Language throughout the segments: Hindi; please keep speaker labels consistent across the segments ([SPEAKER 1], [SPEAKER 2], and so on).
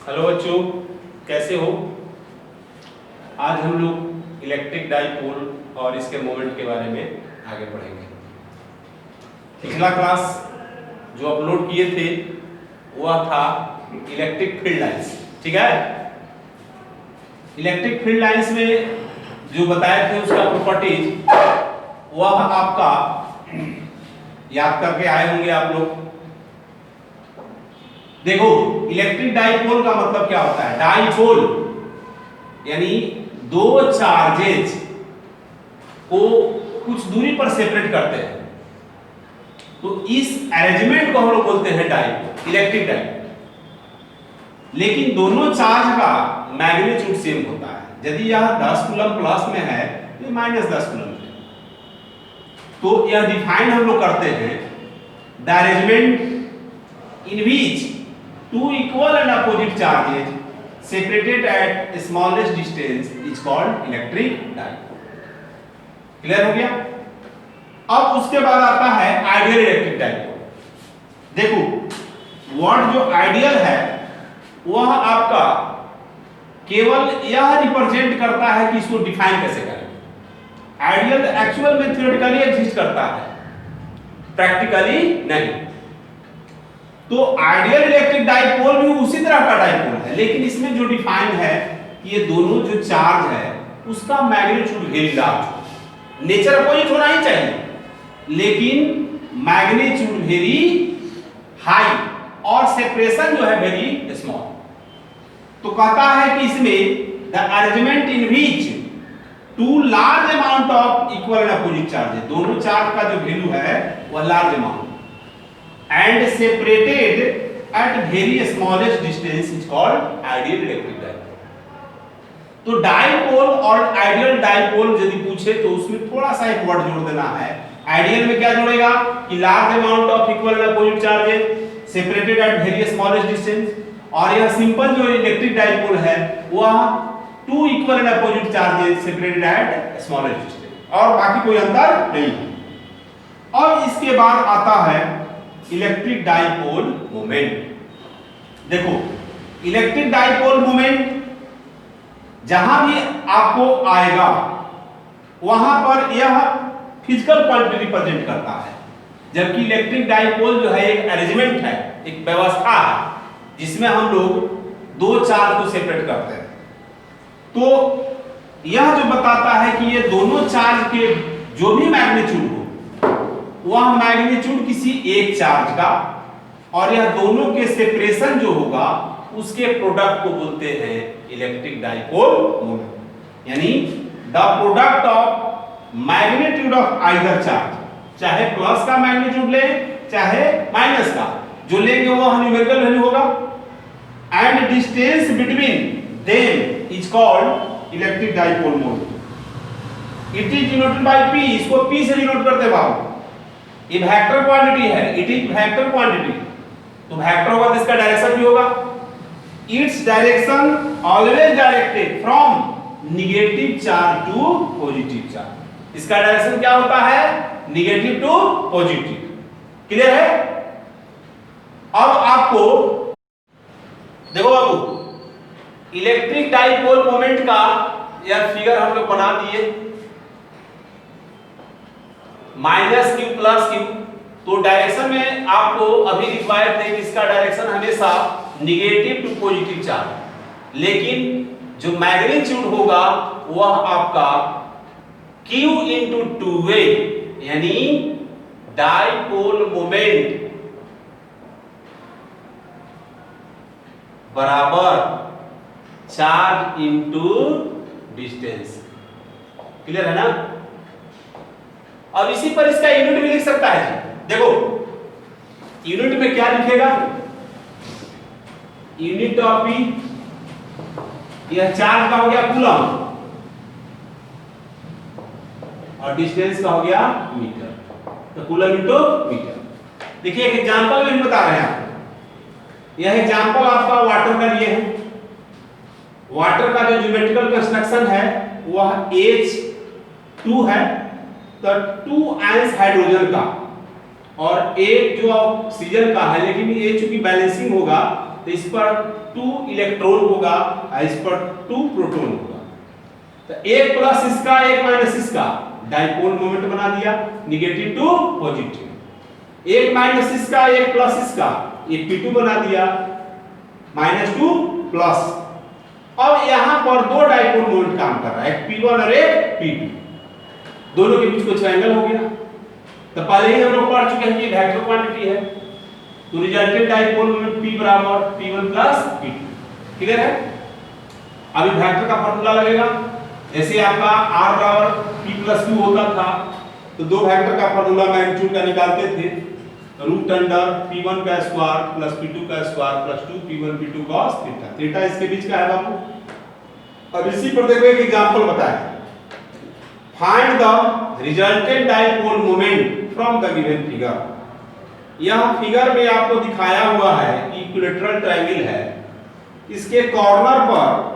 [SPEAKER 1] हेलो बच्चों, कैसे हो? आज हम लोग इलेक्ट्रिक डाइपोल और इसके मोमेंट के बारे में आगे बढ़ेंगे। पिछला क्लास जो अपलोड किए थे वह था इलेक्ट्रिक फील्ड लाइंस, ठीक है। इलेक्ट्रिक फील्ड लाइंस में जो बताए थे उसका प्रॉपर्टीज वह आपका याद करके आए होंगे आप लोग। देखो, इलेक्ट्रिक डाइपोल का मतलब क्या होता है? डाइपोल यानी दो चार्जेज को कुछ दूरी पर सेपरेट करते हैं, तो इस अरेंजमेंट को हम लोग बोलते हैं डाइपोल, इलेक्ट्रिक डाइपोल। लेकिन दोनों चार्ज का मैग्नीट्यूड सेम होता है। यदि यह 10 कूलम प्लस में है तो -10 कूलम है। तो यह डिफाइन हम लोग करते हैं the arrangement in which two equal and opposite charges separated at smallest distance is called electric dipole। Clear हो गया? अब उसके बाद आता है आइडियल इलेक्ट्रिक डाइपोल। देखो, वर्ड जो आइडियल है वह आपका केवल यह रिप्रेजेंट करता है कि इसको डिफाइन कैसे करें। आइडियल एक्चुअल में थ्योरेटिकली एग्जिस्ट करता है, प्रैक्टिकली नहीं। तो आइडियल इलेक्ट्रिक डाइपोल भी उसी तरह का डाइपोल है, लेकिन इसमें जो डिफाइन है कि ये दोनों जो चार्ज है उसका मैग्नीट्यूड वेरी लार्ज हो। नेचर अपोजिट होना ही चाहिए, लेकिन मैग्नीट्यूड वेरी हाई और सेपरेशन जो है वेरी स्मॉल। तो कहता है कि इसमें the arrangement in which two large amount of equal and opposite charge, दोनों चार्ज का जो वैल्यू है वह large amount and separated at very smallest distance is called ideal electric dipole। तो डाइपोल और आइडियल डाइपोल यदि पूछे तो उसमें थोड़ा सा एक वर्ड जोड़ देना है। आइडियल में क्या जोड़ेगा कि large amount of equal and opposite charges separated at very smallest distance, और यह सिंपल जो इलेक्ट्रिक डाइपोल है वह two equal and opposite charges separated at smallest distance, और बाकी कोई अंतर नहीं है। और इसके बाद आता है इलेक्ट्रिक डाइपोल मोमेंट। देखो, इलेक्ट्रिक डाइपोल मोमेंट जहां भी आपको आएगा वहां पर यह फिजिकल क्वांटिटी रिप्रेजेंट करता है, जबकि इलेक्ट्रिक डाइपोल जो है एक अरेंजमेंट है, एक व्यवस्था है जिसमें हम लोग दो चार्ज को सेपरेट करते हैं। तो यह जो बताता है कि ये दोनों चार्ज के जो भी मैग्नीट्यूड हो वह मैग्नीट्यूड किसी एक चार्ज का, और यह दोनों के सेपरेशन जो होगा उसके प्रोडक्ट को बोलते हैं इलेक्ट्रिक डाइपोल मोमेंट। यानी the product of magnitude of either charge, चाहे प्लस का मैग्नीट्यूड ले चाहे माइनस का, जो लेंगे वह न्यूमेरिकल वैल्यू होगा, and distance between them is called electric dipole moment. It is denoted by p, इसको p से डिनोट करते बाबू। ये वेक्टर क्वांटिटी है, इट इज वेक्टर क्वांटिटी, तो वेक्टर होगा तो इसका डायरेक्शन भी होगा। Its direction always directed from negative charge to positive charge. इसका डायरेक्शन क्या होता है? Negative to positive. क्लियर है? अब आपको देखो बाबू, इलेक्ट्रिक डाइपोल मोमेंट का यह फिगर हम लोग बना दिए, -q + q। तो डायरेक्शन में आपको अभी रिक्वायर्ड थे कि इसका डायरेक्शन हमेशा नेगेटिव टू पॉजिटिव चार्ज, लेकिन जो मैग्नीट्यूड होगा वह आपका q × 2a, यानी डाइपोल मोमेंट बराबर चार्ज इनटू डिस्टेंस। क्लियर है ना? अब इसी पर इसका यूनिट भी लिख सकता है जी। देखो, यूनिट में क्या लिखेगा? यूनिट ऑफ पी, यह चार्ज का हो गया कूलम और डिस्टेंस का हो गया मीटर, तो कूलम इनटू मीटर। देखिए एक एग्जांपल में बता रहे हैं। यह एग्जांपल आपका वाटर का लिए है। वाटर का जो ज्योमेट्रिकल कंस्ट्रक्शन है वह H2 है, तो 2 आयंस हाइड्रोजन का और एक जो ऑक्सीजन का है, लेकिन ये चूंकि बैलेंसिंग होगा तो इस पर 2 इलेक्ट्रॉन होगा और इस पर 2 प्रोटॉन होगा। तो एक प्लस इसका एक माइनस इसका डाइपोल मोमेंट बना दिया, नेगेटिव टू पॉजिटिव। एक माइनस इसका एक प्लस इसका एक P2 बना दिया, -2 प्लस। अब यहां पर दो डाइपोल मोमेंट काम कर रहा है, एक P1 और एक P2, दोनों के बीच कुछ एंगल हो गया। तो पहले ही हम लोग पढ़ चुके हैं कि वेक्टर क्वांटिटी है, तो रिजल्टेंट डाइपोल मोमेंट P बराबर P1 प्लस P2। क्लियर है? अभी वेक्टर का फार्मूला लगेगा, जैसे आपका r बराबर P प्लस Q होता था, तो दो वेक्टर का फार्मूला मैग्नीट्यूड का निकालते थे, रूट अंडर P1 का स्क्वायर प्लस P2 का square plus 2P1 P2 cos theta. Theta इसके बीच का है बाबू। अब इसी पर देखो एक एग्जांपल बताएं, find the resultant dipole moment from the given figure. यह फिगर में आपको दिखाया हुआ है कि इक्विलैटरल ट्रायंगल है, इसके कॉर्नर पर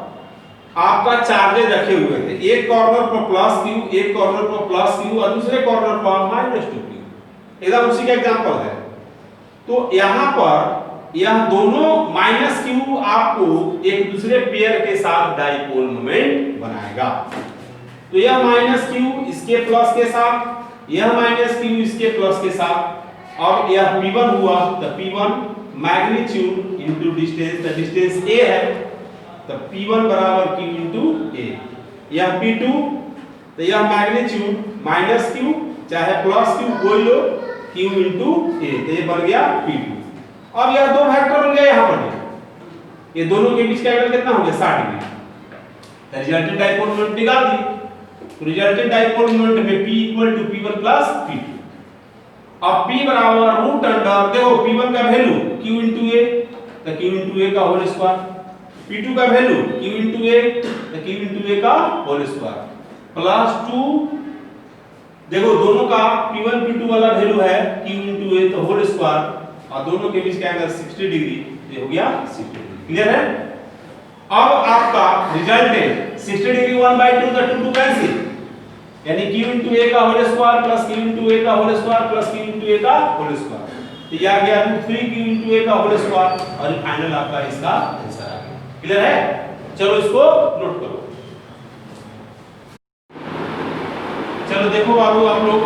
[SPEAKER 1] आपका चार्जेज रखे हुए थे, एक कॉर्नर पर प्लस Q, एक कॉर्नर पर प्लस Q और दूसरे कॉर्नर पर -2Q। एकदम उसी का एग्जांपल है। तो यहाँ पर यह दोनों -Q आपको एक दूसरे पेयर के साथ डाइपोल मोमेंट बनाएगा। तो यह -Q इसके प्लस के साथ, यह -Q इसके प्लस के साथ। अब यह P1 हुआ, तो P1 मैग्नीट्यूड इनटू डिस्टेंस, तो डिस्टेंस a है, तो P1 बराबर Q इनटू a। यह P2, तो यह मैग्नीट्यूड -Q चाहे प्लस Q कोई लो, Q इनटू a, तो ये बन गया P2। अब यह दो वेक्टर बन गए, यहां पर ये दोनों के बीच का एंगल कितना हो गया 60 डिग्री। रिजल्टेंट डाइपोल मोमेंट निकाल दी, तो रिजल्टेंट डाइपोल मोमेंट में P equal to P1 plus P2। अब P बराबर रूट अंडर, देखो P1 का वैल्यू Q इनटू a, तो Q इनटू a का होल स्क्वायर, P2 का वैल्यू Q इनटू a, तो Q इनटू a का होल स्क्वायर प्लस 2। देखो दोनों का P1 P2 वाला वैल्यू है Q इनटू a, तो होल स्क्वायर, और दोनों के बीच का एंगल 60 डिग्री, ये हो गया 60 डिग्री। क्लियर है? अब आपका रिजल्टेंट 60 डिग्री 1/2 का 2 कैंसिल, यानी Q इनटू a का whole square plus Q into a का whole square plus Q into a का होल स्क्वायर, तो यह आ गया √3Q इनटू a का होल स्क्वायर, और फाइनल आपका इसका आंसर आ गया। क्लियर है? चलो इसको नोट करो। चलो देखो बाबू, आप लोग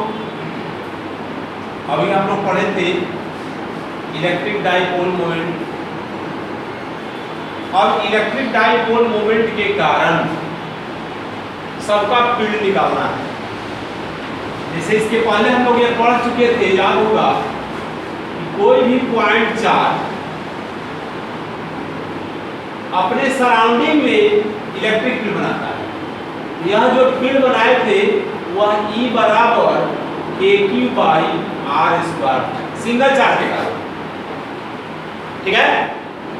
[SPEAKER 1] अभी हम लोग पढ़े थे इलेक्ट्रिक डाइपोल मोमेंट। अब इलेक्ट्रिक डाइपोल मोमेंट के कारण सबका फील्ड निकालना है। जैसे इसके पहले हम लोग ये पढ़ चुके थे, याद होगा कि कोई भी पॉइंट चार्ज अपने सराउंडिंग में इलेक्ट्रिक फील्ड बनाता है। यह जो फील्ड बनाए थे वह E बराबर kq by r square single charge के कारण। ठीक है?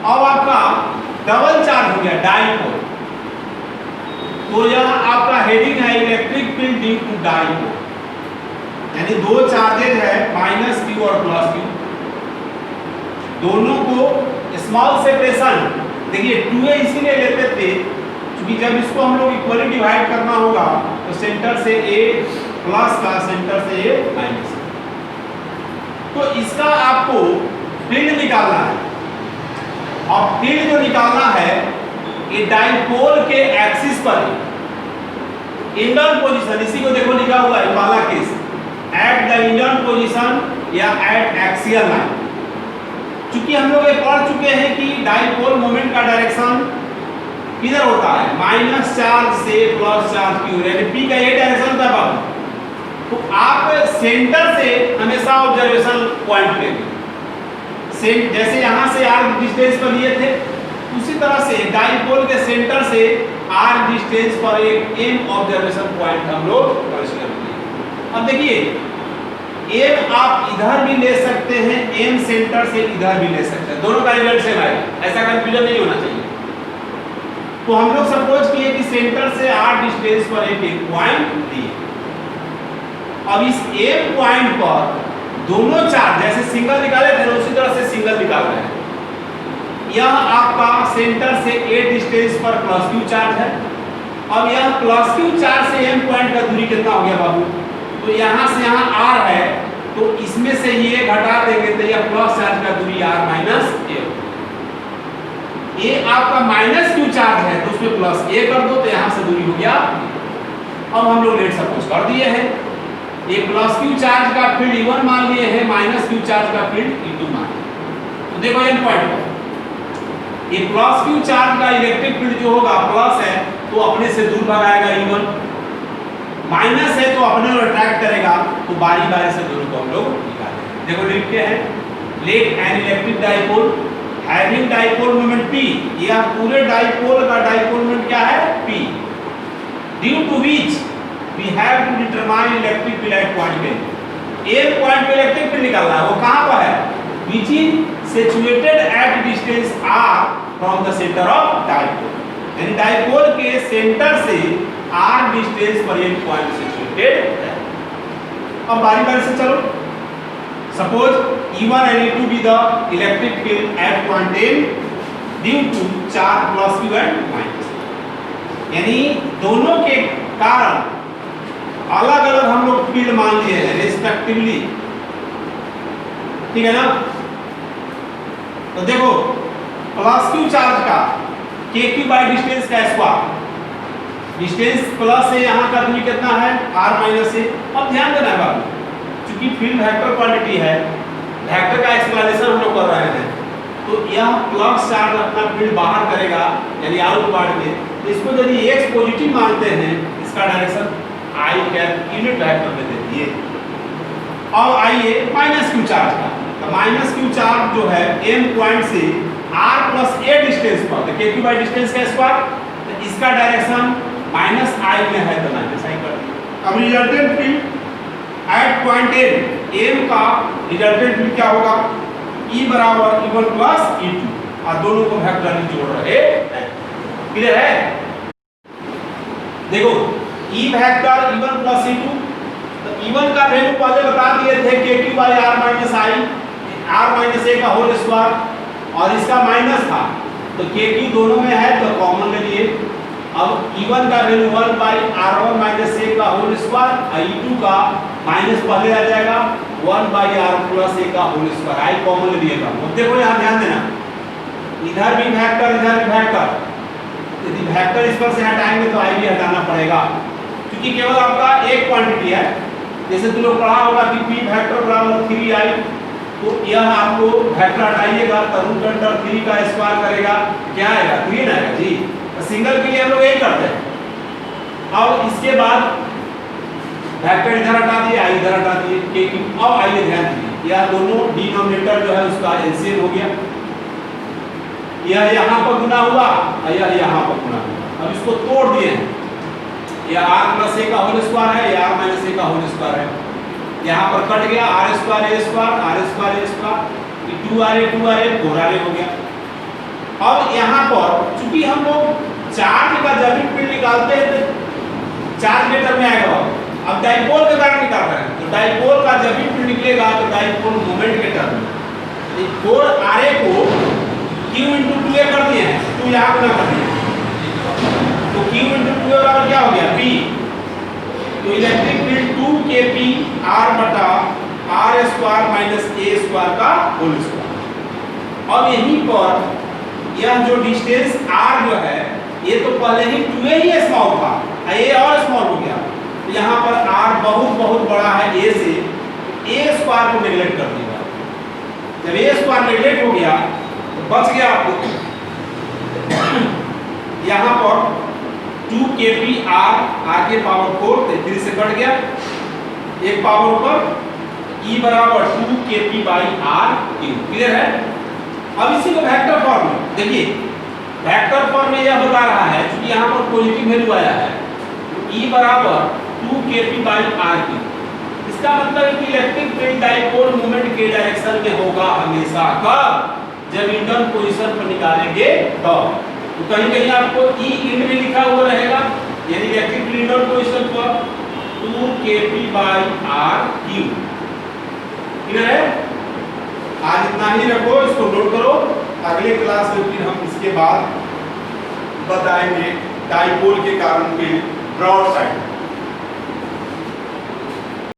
[SPEAKER 1] अब आपका डबल चार्ज हो गया डाइपोल, तो यह आपका हेडिंग है electric field due to dipole, यानी दो चार्जेज है -Q और +Q, दोनों को स्मॉल सेपरेशन। देखिए 2a इसीलिए लेते थे क्योंकि जब इसको हम लोग इक्वली डिवाइड करना होगा तो सेंटर से a प्लस का, सेंटर से a माइनस, तो इसका आपको फील्ड निकालना है। और फील्ड जो निकालना है ये डाइपोल के एक्सिस पर इंडन पोजीशन, इसी को देखो लिखा हुआ है पहला case, at the Hindon position या एट एक्सियल लाइन। चूंकि हम लोग ये पढ़ चुके हैं कि डाइपोल मोमेंट का डायरेक्शन किधर होता है, माइनस चार्ज से प्लस चार्ज की ओर, यानी P का ये डायरेक्शन था बाबू। तो आप सेंटर से हमेशा ऑब्जर्वेशन पॉइंट लेंगे, जैसे यहां से r डिस्टेंस पर लिए थे उसी तरह से डाइपोल के सेंटर से r डिस्टेंस पर एक m ऑब्जर्वेशन पॉइंट हम लोग कंसीडर करेंगे। अब देखिए m आप इधर भी ले सकते हैं, m सेंटर से इधर भी ले सकते हैं, दोनों का रिजल्ट सेम आएगा, ऐसा कंफ्यूजन नहीं होना चाहिए। तो हम लोग सपोज किए कि सेंटर से r डिस्टेंस पर एक पॉइंट दिए। अब इस m पॉइंट पर दोनों चार्ज जैसे सिंगल निकाले थे उसी तरह से सिंगल निकाल रहे हैं। यह आपका सेंटर से a डिस्टेंस पर +Q चार्ज है। अब यह +Q चार्ज से m पॉइंट का दूरी कितना हो गया बाबू, तो यहां से यहां r है, तो इसमें से ये घटा देंगे तो यह प्लस चार्ज का दूरी r - a। ये आपका माइनस क्यू चार्ज है तो उसमें प्लस ए कर दो, तो यहां से दूरी हो गया। अब हम लोग लेट सपोज कर दिए हैं, ये प्लस क्यू चार्ज का फील्ड E1 मान लिए हैं, माइनस क्यू चार्ज का फील्ड E2 मान लिए। तो देखो एंड पॉइंट पर ये प्लस क्यू चार्ज का इलेक्ट्रिक फील्ड जो होगा प्लस है तो अपने से दूर भगाएगा E1, माइनस है तो अपने को अट्रैक्ट करेगा, तो बारी बारी से दोनों को हम लोग निकालेंगे। देखो लिखते हैं, let an electric dipole having dipole moment P, यह पूरे डाइपोल का डाइपोल मोमेंट क्या है P, due to which we have to determine electric field at point पे। एक पॉइंट पे इलेक्ट्रिक फील्ड निकालना है, वो कहां पर है, which is situated at distance r from the center of dipole, यानी डाइपोल के सेंटर से r डिस्टेंस पर एक पॉइंट सिचुएटेड है। अब बारी बारी से चलो, suppose E1 and E2 be the electric field at point A due to charge plus Q and minus, यानी दोनों के कारण अलग अलग हम लोग फील्ड मान लिए हैं रेस्पेक्टिवली, ठीक है ना। तो देखो प्लस क्यू चार्ज का के क्यू बाई डिस्टेंस का स्क्वायर, डिस्टेंस प्लस है, यहाँ का दूरी कितना है r माइनस है। अब ध्यान देना है बाबू, क्योंकि फील्ड वेक्टर क्वांटिटी है, वेक्टर का एक्सप्लेनेशन हम लोग कर रहे हैं, तो यह प्लस चार्ज अपना फील्ड बाहर करेगा यानी आउटवर्ड में, इसको यदि x पॉजिटिव मानते हैं, इसका direction i cap unit vector में दे दिए। और आइए माइनस क्यू चार्ज का, तो माइनस क्यू चार्ज जो है m पॉइंट से r प्लस a डिस्टेंस पर, तो k क्यू बाई डिस्टेंस का स्क्वायर, तो इसका डायरेक्शन माइनस i में है तो माइनस i कर दिया। अब resultant field at point m का रिजल्टेंट फील्ड क्या होगा, E बराबर E1 प्लस E2, और दोनों को वेक्टर जोड़ रहे हैं, क्लियर है। देखो E vector E1 plus E2, तो E1 का वैल्यू पहले बता दिए थे KQ by R minus I, R minus A का होल स्क्वायर, और इसका माइनस था तो KQ दोनों में है तो कॉमन ले लिए। अब E1 का value 1 by R1 minus A का होल स्क्वायर, और E2 का माइनस पहले आ जाएगा 1 बाई R प्लस A का होल स्क्वायर, I कॉमन ले लिएगा। अब देखो यहाँ ध्यान देना, इधर भी वेक्टर इधर भी वेक्टर, यदि वेक्टर इस पर से हटाएंगे तो I भी हटाना पड़ेगा, क्योंकि केवल आपका एक क्वांटिटी है। जैसे तुम लोग पढ़ा होगा कि P वेक्टर बराबर 3I, तो यह आपको वेक्टर हटाइएगा तो रूट अंडर 3 का स्क्वायर करेगा, क्या आएगा 3 आएगा जी। तो सिंगल के लिए हम लोग यही करते हैं। और इसके बाद वेक्टर इधर हटा दिए, I इधर हटा दिए, KQ। अब आइए ध्यान दीजिए, यह दोनों डिनोमिनेटर जो है उसका एलसीएम हो गया, यह यहाँ पर गुना हुआ और यह यहाँ पर गुना हुआ। अब इसको तोड़ दिए हैं, यह r प्लस a का होल स्क्वायर है, यह r माइनस a का होल स्क्वायर है, यहाँ पर कट गया r square a square, r square a square, 2r 4r हो गया। अब यहाँ पर चूंकि हम लोग चार्ज का जब भी फील्ड निकालते हैं तो चार्ज के टर्म में आएगा, अब डाइपोल के कारण निकाल रहे हैं, तो डाइपोल का जब भी फील्ड निकलेगा तो डाइपोल मोमेंट के टर्म में 4ra को q into 2a कर दिए हैं, 2 यहाँ गुना कर दिए, तो q into 2a बराबर क्या हो गया p, तो इलेक्ट्रिक फील्ड 2kp r बटा r square minus a square का होल स्क्वायर। अब यहीं पर यह जो डिस्टेंस r जो है ये तो पहले ही 2a ही स्मॉल था, a और स्मॉल हो गया, तो यहाँ पर r बहुत बहुत बड़ा है a से, a स्क्वायर को नेगलेक्ट कर दिया। जब a स्क्वायर नेगलेक्ट हो गया तो बच गया आपको यहाँ पर 2kp r के पावर 4, 3 से कट गया, एक पावर ऊपर E बराबर 2kp by r cube, clear है। अब इसी को वेक्टर फॉर्म में देखिए, वेक्टर फॉर्म में यह बता रहा है क्योंकि यहाँ पर पॉजिटिव वैल्यू आया है, E बराबर 2kp बाई r क्यूब, इसका मतलब है कि इलेक्ट्रिक फील्ड डाइपोल मोमेंट के डायरेक्शन में होगा हमेशा, कब, जब इंटर्न पोजीशन पर निकालेंगे तो कहीं कहीं आपको E इंड में लिखा हुआ रहेगा, यानी इलेक्ट्रिक फील्ड इंटर्न पोजीशन पर 2kp by r cube, clear है। आज इतना ही रखो, इसको नोट करो, अगले क्लास में फिर हम इसके बाद बताएंगे डाइपोल के कारण के ब्रॉड साइड।